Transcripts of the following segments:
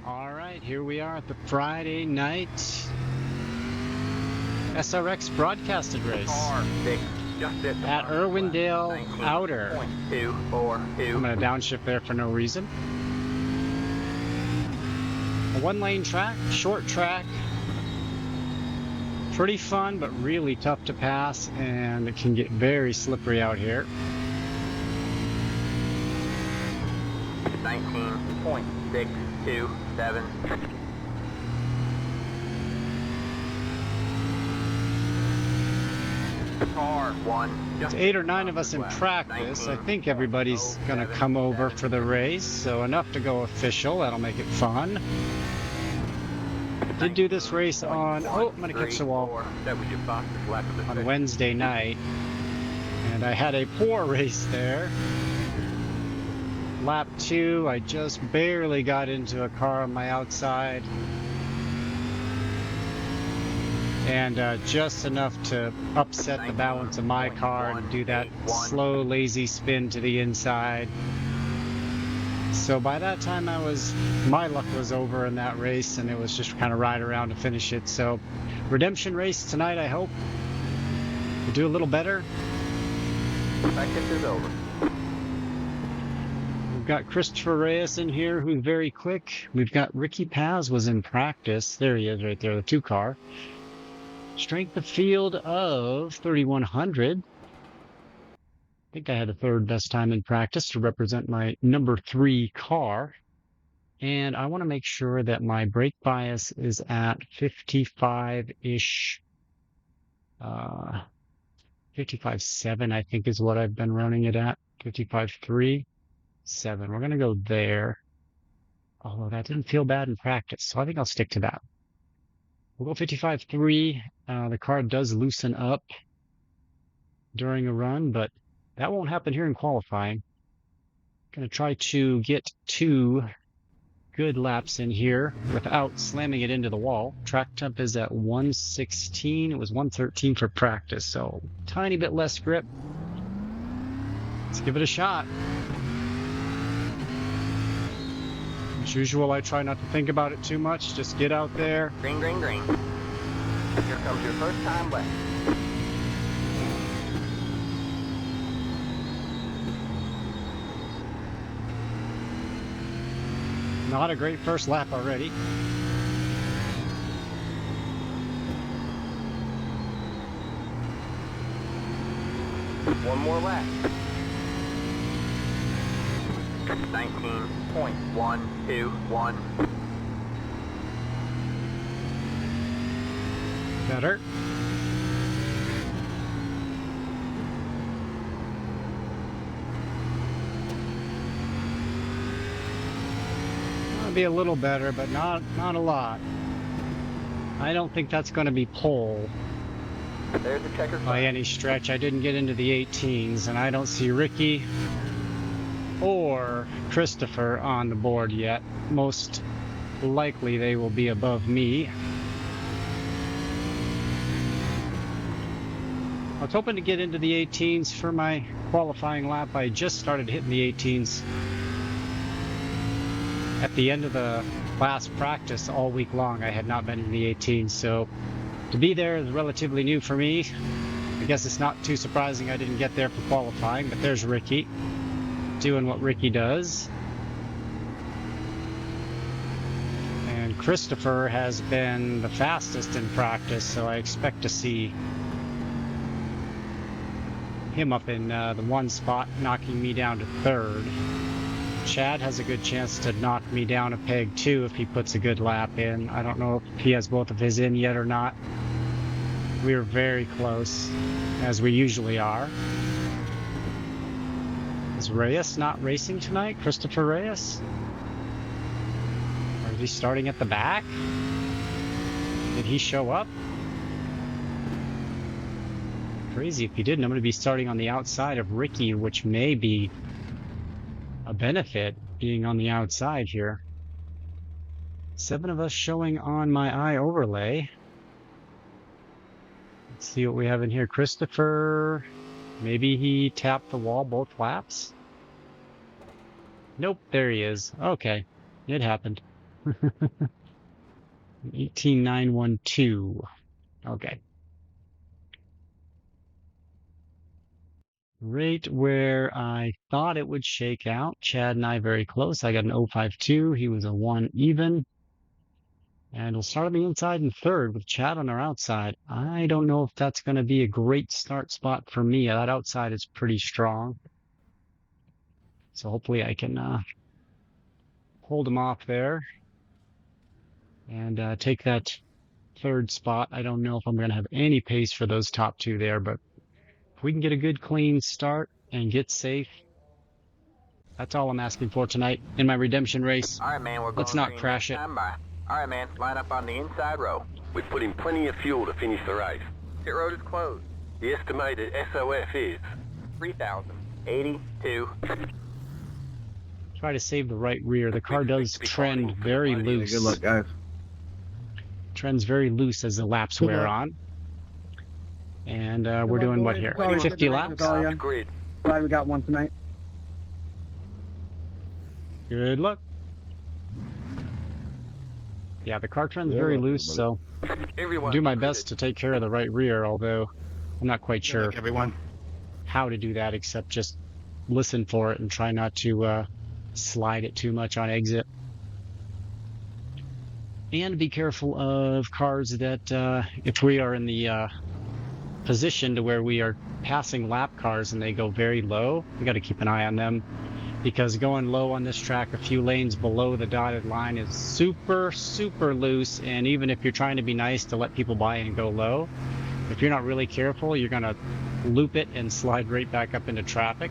All right, here we are at the Friday night SRX broadcasted race at Irwindale Outer. I'm going to downshift there for no reason. A one-lane track, short track, pretty fun, but really tough to pass, and it can get very slippery out here. 19.627. Car one. There's 8 or 9 of us in practice. I think everybody's going to come over for the race, so enough to go official. That'll make it fun. Did do this race on, I'm going to catch the wall, on Wednesday night, and I had a poor race there. Lap 2, I just barely got into a car on my outside, and just enough to upset the balance of my car and do that slow, lazy spin to the inside. So by that time, my luck was over in that race, and it was just kind of ride around to finish it. So, redemption race tonight, I hope. We'll do a little better. Practice is over. We've got Christopher Reyes in here, who's very quick. We've got Ricky Paz was in practice. There he is right there, the 2 car. Strength of field of 3,100. I think I had the 3rd best time in practice to represent my number 3 car. And I want to make sure that my brake bias is at 55-ish. 55.7, I think, is what I've been running it at. 55.3. 7. We're going to go there. Although that didn't feel bad in practice, so I think I'll stick to that. We'll go 55.3. The car does loosen up during a run, but that won't happen here in qualifying. Going to try to get 2 good laps in here without slamming it into the wall. Track temp is at 116. It was 113 for practice, so tiny bit less grip. Let's give it a shot. As usual, I try not to think about it too much. Just get out there. Green, green, green. Here comes your first time left. Not a great first lap already. One more lap. 19.121. Better. That'll be a little better, but not a lot. I don't think that's going to be pole There's the checker by any stretch. I didn't get into the 18s, and I don't see Ricky or Christopher on the board yet. Most likely they will be above me. I was hoping to get into the 18s for my qualifying lap. I just started hitting the 18s at the end of the last practice all week long. I had not been in the 18s, so to be there is relatively new for me. I guess it's not too surprising I didn't get there for qualifying, but there's Ricky doing what Ricky does. And Christopher has been the fastest in practice, so I expect to see him up in the 1 spot, knocking me down to 3rd. Chad has a good chance to knock me down a peg too if he puts a good lap in. I don't know if he has both of his in yet or not. We're very close, as we usually are. Is Reyes not racing tonight? Christopher Reyes? Or is he starting at the back? Did he show up? Crazy if he didn't. I'm going to be starting on the outside of Ricky, which may be a benefit, being on the outside here. 7 of us showing on my eye overlay. Let's see what we have in here. Christopher, maybe he tapped the wall both laps? Nope, there he is. Okay, it happened. 18912. Okay. Right where I thought it would shake out. Chad and I very close. I got an 052. He was a 1 even. And we'll start on the inside in third with Chad on our outside. I don't know if that's going to be a great start spot for me. That outside is pretty strong. So hopefully I can hold him off there and take that third spot. I don't know if I'm going to have any pace for those top two there, but if we can get a good clean start and get safe, that's all I'm asking for tonight in my redemption race. All right, man, we're Let's going not green crash next it. time by. All right, man, line up on the inside row. We put in plenty of fuel to finish the race. Pit road is closed. The estimated SOF is 3,082. Try to save the right rear. The car does trend very loose. Good luck, guys. Trends very loose as the laps wear on. And we're doing what here? 50 laps? grid. Glad we got one tonight. Good luck. Yeah, the car trends very loose, so Everyone do my best to take care of the right rear, although I'm not quite sure Everyone. how to do that except just listen for it and try not to slide it too much on exit. And be careful of cars that if we are in the position to where we are passing lap cars and they go very low, we got to keep an eye on them, because going low on this track a few lanes below the dotted line is super loose. And even if you're trying to be nice to let people by and go low, if you're not really careful, you're going to loop it and slide right back up into traffic.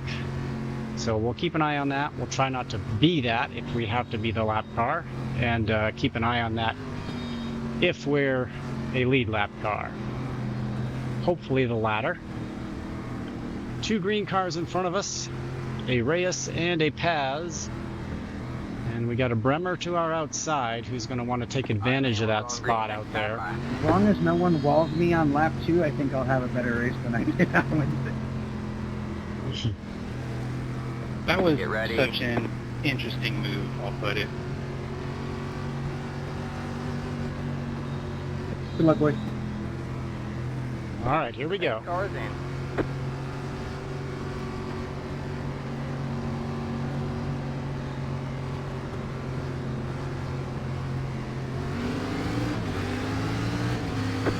So we'll keep an eye on that. We'll try not to be that if we have to be the lap car, and keep an eye on that if we're a lead lap car. Hopefully the latter. Two green cars in front of us, a Reyes and a Paz. And we got a Bremer to our outside who's going to want to take advantage of that spot out there. As long as no one walls me on lap 2, I think I'll have a better race than I did on Wednesday. That was Get ready. such an interesting move, I'll put it. Good luck, boys. All right, here we go. Cars in.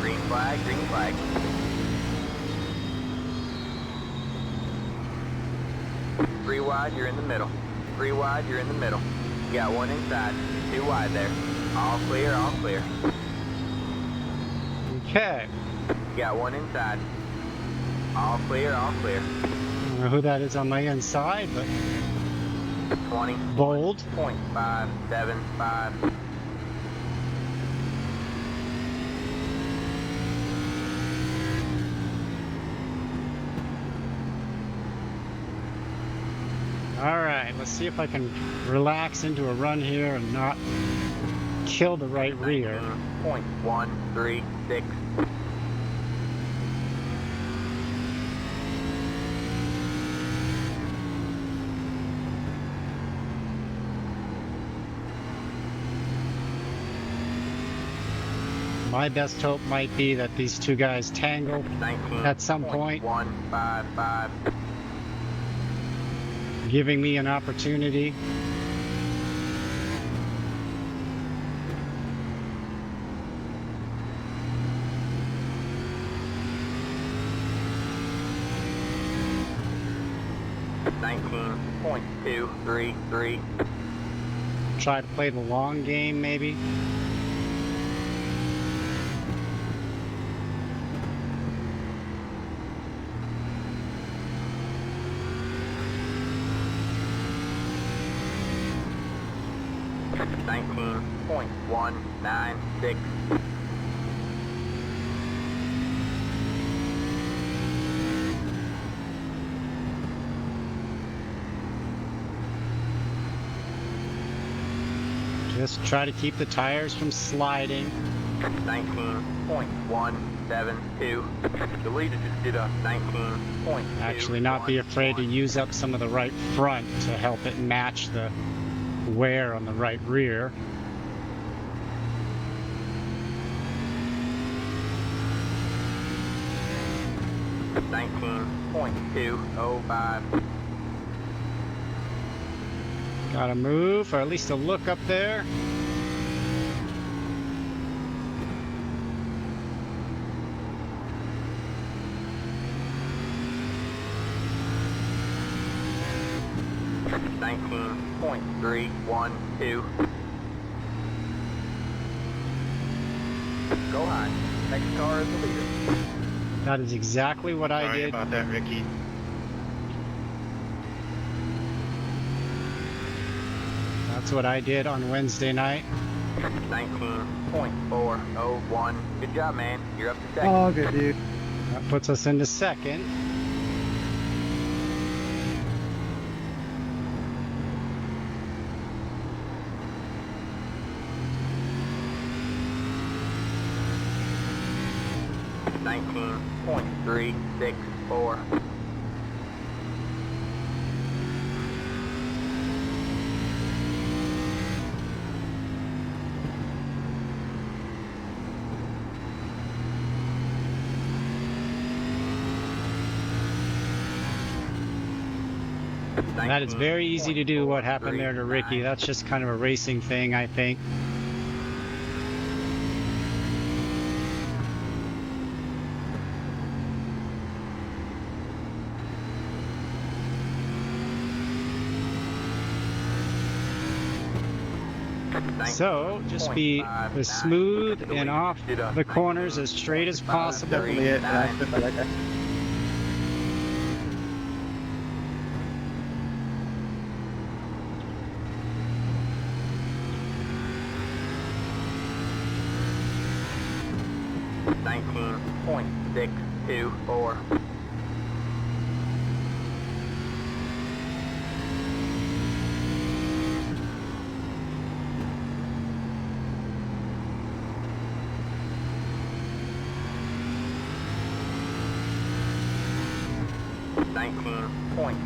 Green flag, green flag. Three wide, you're in the middle. Three wide, you're in the middle. You got one inside, two wide there. All clear, all clear. Okay. You got one inside. All clear, all clear. I don't know who that is on my inside, but 20. bold. 0.575. All right, let's see if I can relax into a run here and not kill the right rear. 0.136. My best hope might be that these two guys tangle 19. at some point, 155. giving me an opportunity. .233. Try to play the long game, maybe. .196. Just try to keep the tires from sliding. 19.172. The leader just did a 19.2. Actually, not be afraid to use up some of the right front to help it match the wear on the right rear. 19.205. Gotta move, or at least a look up there. .312. Go high. Next car is the leader. That is exactly what I Sorry did. about that, Ricky. That's what I did on Wednesday night. 19.401. Good job, man. You're up to second. Oh, good, dude. That puts us into second. .364. That is very easy to do what happened there to Ricky. That's just kind of a racing thing, I think. So, just be as smooth and off the corners as straight as possible. Definitely it. I stood by that guy. .624.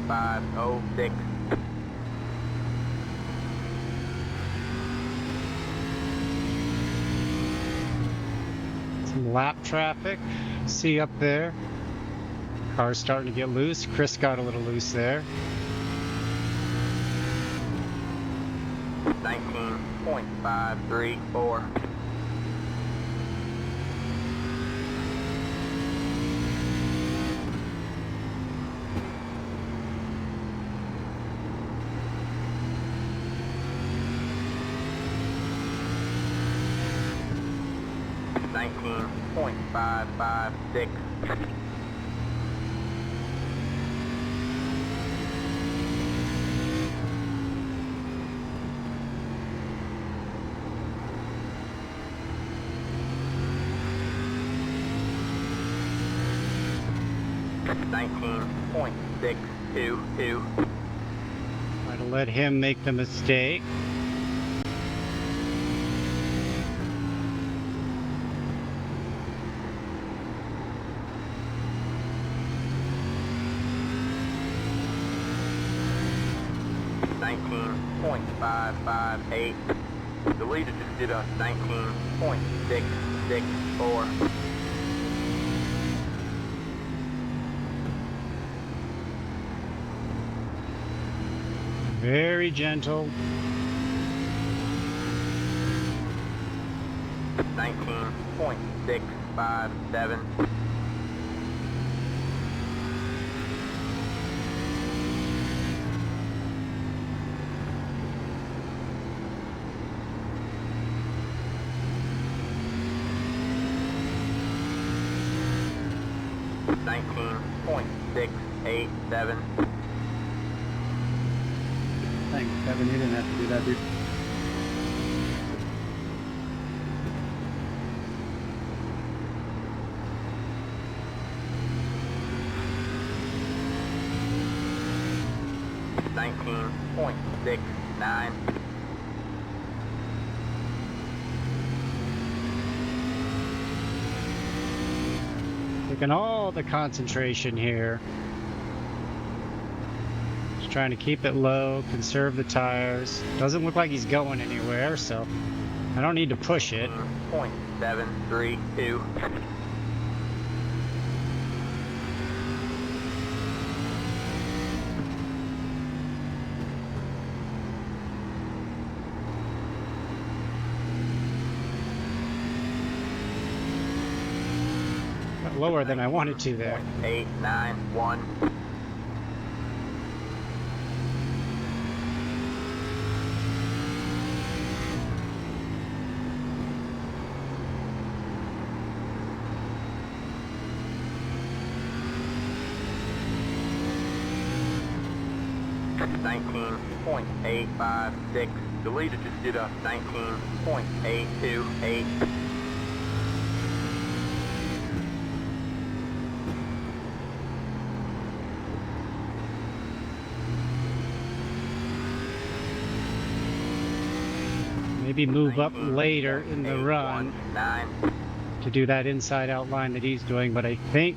.506. Some lap traffic. See up there. Car's starting to get loose. Chris got a little loose there. 19.534. .556. .622. Try to let him make the mistake. .558. The leader just did a 19.664. Very gentle. 19.657. .687. Thanks, Kevin. You didn't have to do that, dude. .69. Taking all the concentration here. Just trying to keep it low, conserve the tires. Doesn't look like he's going anywhere, so I don't need to push it. .732. lower than I wanted to there. 891. .856. The leader just did a 19.828. Maybe move up later in the run 9. to do that inside out line that he's doing, but I think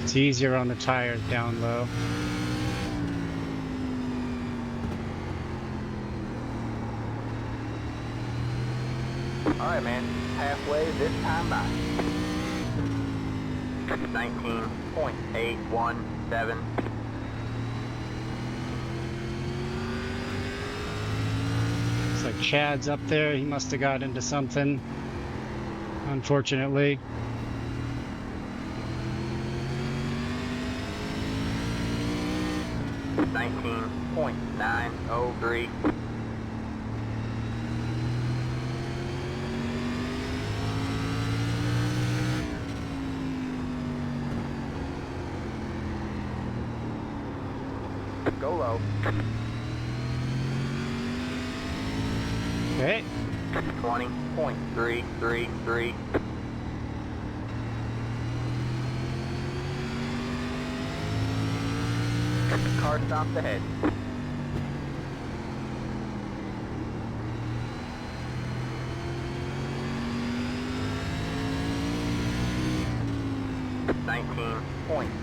it's easier on the tires down low. All right, man. Halfway this time by. 19.817. Looks like Chad's up there. He must have got into something, unfortunately. .903. Go low. Okay. 20.333. Car stopped ahead.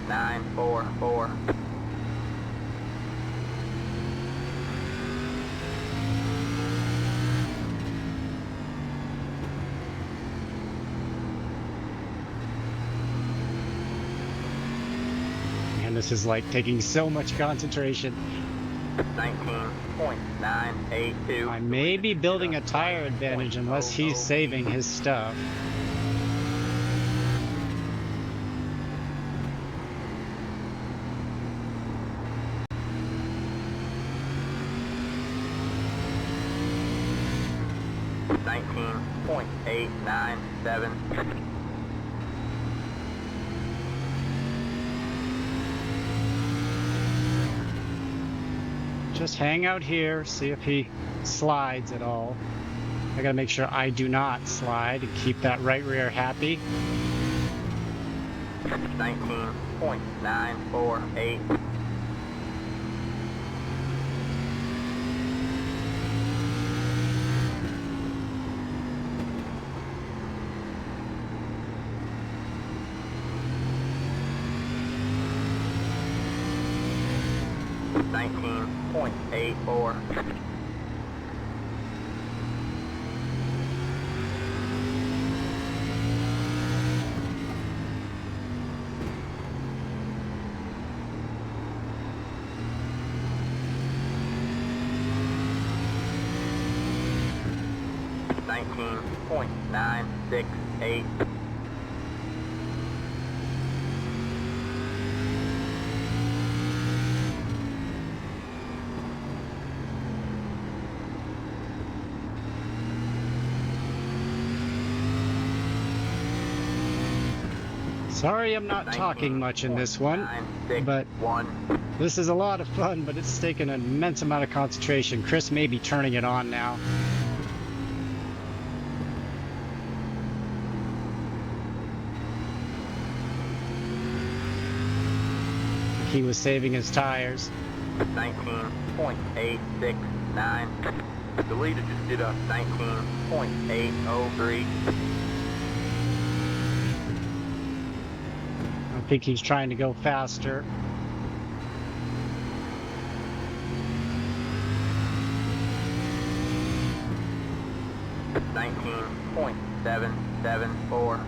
.944. And this is like taking so much concentration. 19.982. I may be building a tire advantage unless he's saving his stuff. .897. Just hang out here, see if he slides at all. I gotta make sure I do not slide and keep that right rear happy. 19.948. .84. .968. Sorry I'm not talking much in this one, but this is a lot of fun, but it's taken an immense amount of concentration. Chris may be turning it on now. He was saving his tires. 19.869. The leader just did a 19.803. I think he's trying to go faster. .774.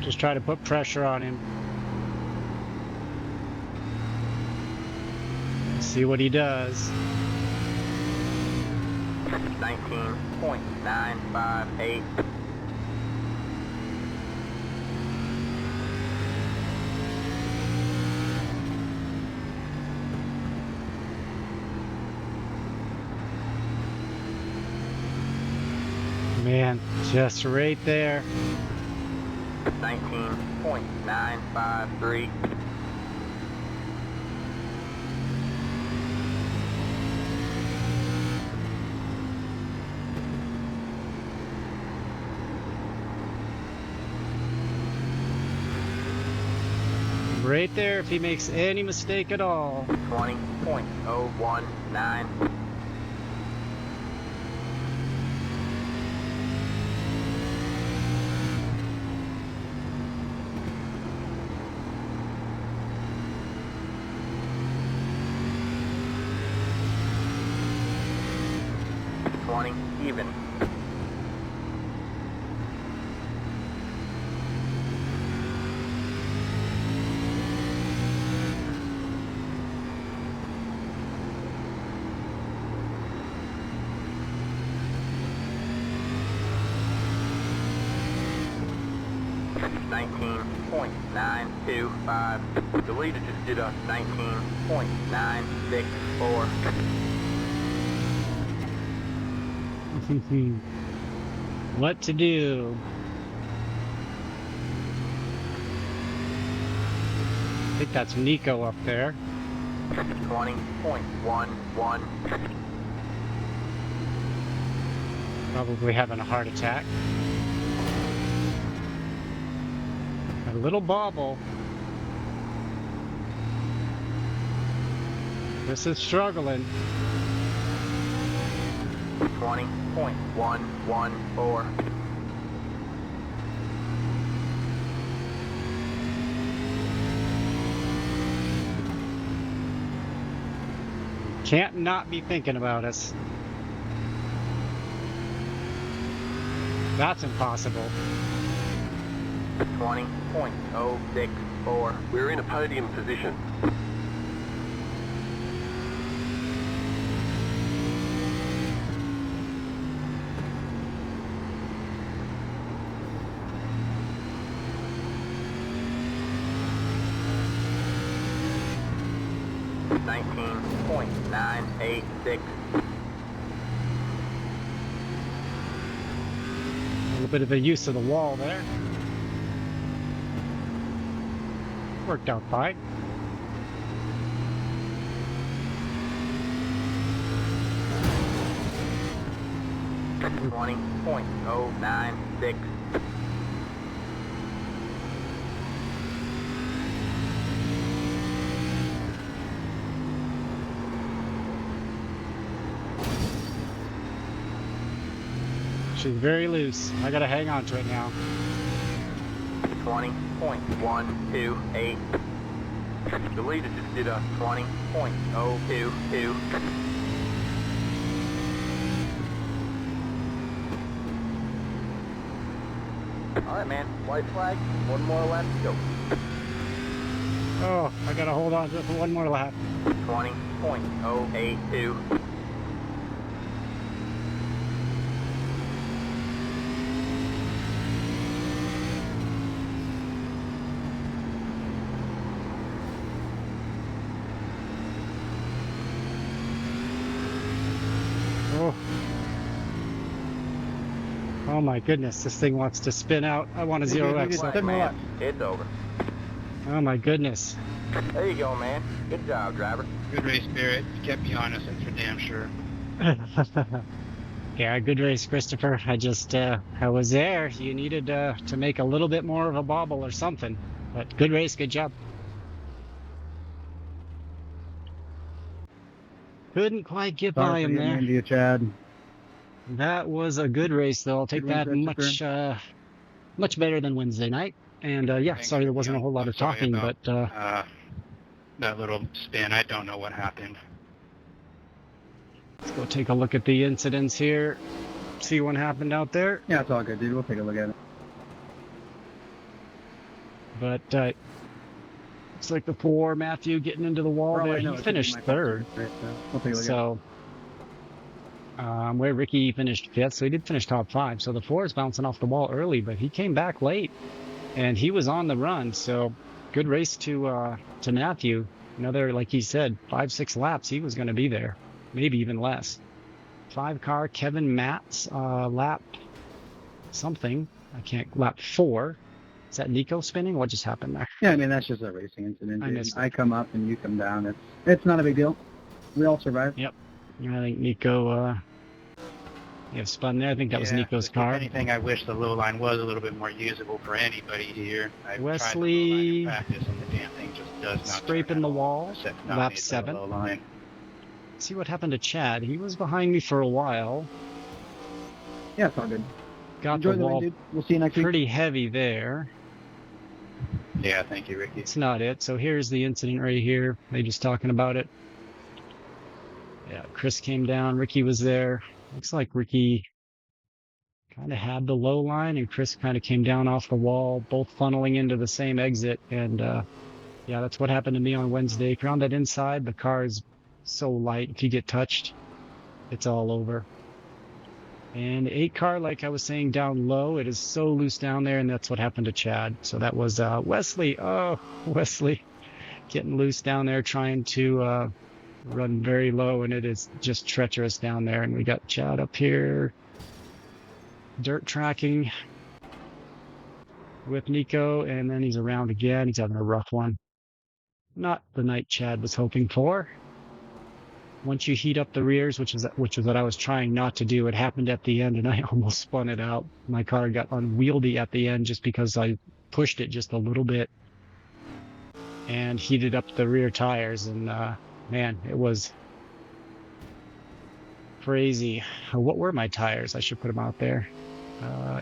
Just try to put pressure on him. See what he does. 19.958. Man, just right there. 19.953. Right there if he makes any mistake at all. 20.019. Even. .925. The leader just did a 19.964. What to do? I think that's Nico up there. 20.11. Probably having a heart attack. A little bobble. This is struggling. 20.114. Can't not be thinking about us. That's impossible. 20.064. We're in a podium position. .986. A little bit of a use of the wall there. Worked out fine. .20.096. She's very loose. I gotta hang on to it now. 20.128. The leader just did a 20.022. Alright, man. White flag. One more lap to go. Oh, I gotta hold on to it for one more lap. 20.082. Oh. Oh my goodness, this thing wants to spin out. I want a Hey, dude, 0x. Just Flag, 10 more man. laps. It's over. Oh my goodness. There you go, man. Good job, driver. Good race, Spirit. You kept me honest, that's for damn sure. Yeah, good race, Christopher. I just, I was there. You needed to make a little bit more of a bobble or something. But good race, good job. Couldn't quite get Sorry by for him getting there. into you, Chad. That was a good race, though. I'll take Good win, that Christopher. much better than Wednesday night. And yeah, Thanks sorry for there wasn't a being- whole lot I'm of sorry talking, about, but that little spin. I don't know what happened. let's go take a look at the incidents here. See what happened out there. Yeah, it's all good, dude. We'll take a look at it. But looks like the poor Matthew getting into the wall For all there. I know, He it could be finished my fault, third. too, right? So we'll take a look at it. So where Ricky finished 5th. So he did finish top 5. So the 4 is bouncing off the wall early, but he came back late and he was on the run. So good race to Matthew. Another, like he said, 5-6 laps. He was going to be there, maybe even less. 5 car, Kevin Matz, lap something. Lap 4. Is that Nico spinning? What just happened there? Yeah, I mean, that's just a racing incident. I missed it. I come up and you come down. It's not a big deal. We all survive. Yep. I think Nico spun there. I think that was Nico's car. If anything, I wish the low line was a little bit more usable for anybody here. I've Wesley tried the low line in practice, and the damn thing just does not scraping the wall. Lap 7. 7. Low line. See what happened to Chad. He was behind me for a while. Yeah, it's all good. Got Enjoy the the wall win, dude. We'll see you next week. pretty heavy there. Yeah, thank you, Ricky. It's not it. So here's the incident right here. They just talking about it. Yeah, Chris came down. Ricky was there. Looks like Ricky kind of had the low line and Chris kind of came down off the wall, both funneling into the same exit. And yeah, that's what happened to me on Wednesday. If you're on that inside, the car is so light. If you get touched, it's all over. And the 8 car, like I was saying, down low, it is so loose down there, and that's what happened to Chad. So that was Wesley. Oh, Wesley getting loose down there, trying to run very low, and it is just treacherous down there. And we got Chad up here, dirt tracking with Nico, and then he's around again. He's having a rough one. Not the night Chad was hoping for. Once you heat up the rears, which is what I was trying not to do, it happened at the end, and I almost spun it out. My car got unwieldy at the end just because I pushed it just a little bit and heated up the rear tires. And man, it was crazy. What were my tires? I should put them out there.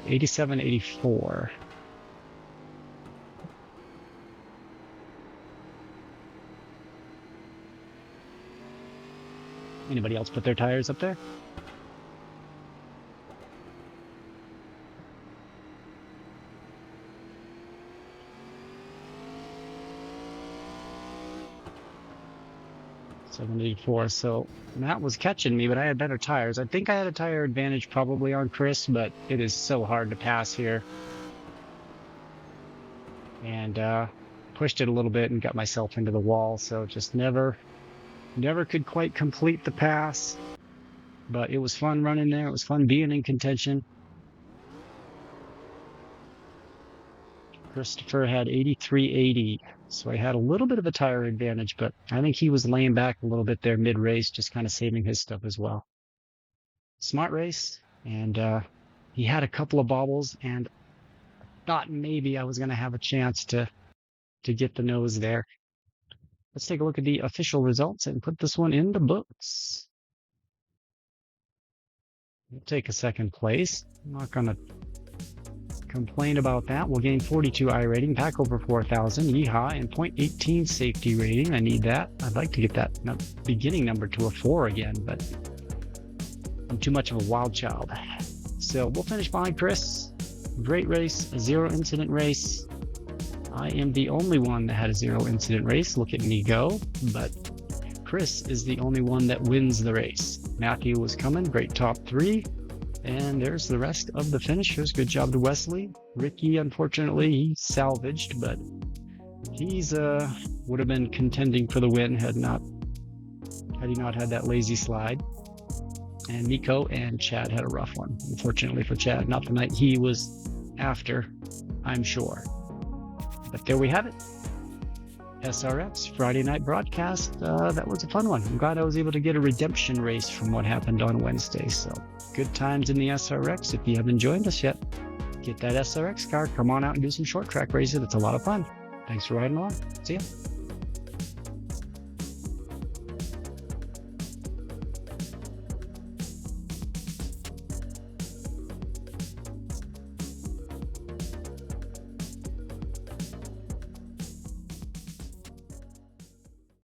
87, 84. Anybody else put their tires up there? $784. So Matt was catching me, but I had better tires. I think I had a tire advantage probably on Chris, but it is so hard to pass here. And pushed it a little bit and got myself into the wall. So just never could quite complete the pass, but it was fun running there. It was fun being in contention. Christopher had 83.80, so I had a little bit of a tire advantage, but I think he was laying back a little bit there mid-race, just kind of saving his stuff as well. Smart race, and he had a couple of bobbles, and thought maybe I was going to have a chance to get the nose there. Let's take a look at the official results and put this one in the books. We'll take a second place. I'm not going to complain about that. We'll gain 42 I rating, pack over 4,000, yeehaw, and 0.18 safety rating. I need that. I'd like to get that beginning number to a 4 again, but I'm too much of a wild child. So we'll finish behind Chris. Great race, a 0 incident race. I am the only one that had a 0 incident race. Look at me go. But Chris is the only one that wins the race. Matthew was coming. Great top 3. And there's the rest of the finishers. Good job to Wesley. Ricky, unfortunately, he salvaged, but he's would have been contending for the win had he not had that lazy slide. And Nico and Chad had a rough one. Unfortunately for Chad, not the night he was after, I'm sure. But there we have it. SRX Friday night broadcast. That was a fun one. I'm glad I was able to get a redemption race from what happened on Wednesday. So good times in the SRX. If you haven't joined us yet, get that SRX car. Come on out and do some short track racing. It's a lot of fun. Thanks for riding along. See ya.